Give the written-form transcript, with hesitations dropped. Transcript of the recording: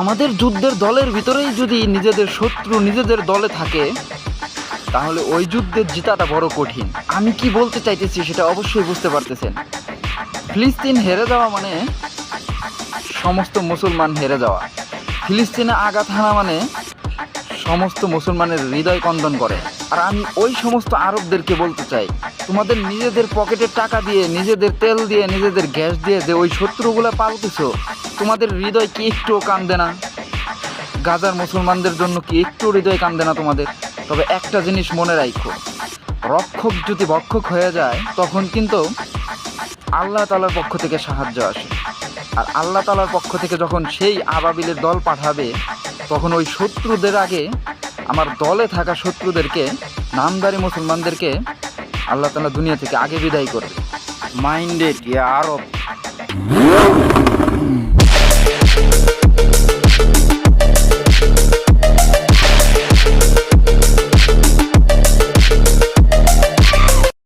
আমাদের যুদ্ধের দলের ভিতরেই যদি নিজেদের শত্রু নিজেদের দলে থাকে, তাহলে ওই যুদ্ধের জিতাটা বড় কঠিন। আমি কি বলতে চাইতেছি সেটা অবশ্যই বুঝতে পারতেছেন। ফিলিস্তিন হেরে যাওয়া মানে সমস্ত মুসলমান হেরে যাওয়া। ফিলিস্তিনে আঘাত হানা মানে সমস্ত মুসলমানের হৃদয় কন্দন করে। আর আমি ওই সমস্ত আরবদেরকে বলতে চাই, তোমাদের নিজেদের পকেটের টাকা দিয়ে, নিজেদের তেল দিয়ে, নিজেদের গ্যাস দিয়ে যে ওই শত্রুগুলো পালতেছো, তোমাদের হৃদয় কি একটুও কান্দে না? গাজার মুসলমানদের জন্য কি একটু হৃদয় কান্দে না তোমাদের? তবে একটা জিনিস মনে রাখো, রক্ষক যদি ভক্ষক হয়ে যায়, তখন কিন্তু আল্লাহ তাআলার পক্ষ থেকে সাহায্য আসে। আর আল্লাহ তাআলার পক্ষ থেকে যখন সেই আবাবিলের দল পাঠাবে, তখন ওই শত্রুদের আগে, আমার দলে থাকা শত্রুদেরকে, নামদারি মুসলমানদেরকে আল্লাহ তাআলা দুনিয়া থেকে আগে বিদায় করবে। মাইন্ডেড ইয়া আরব।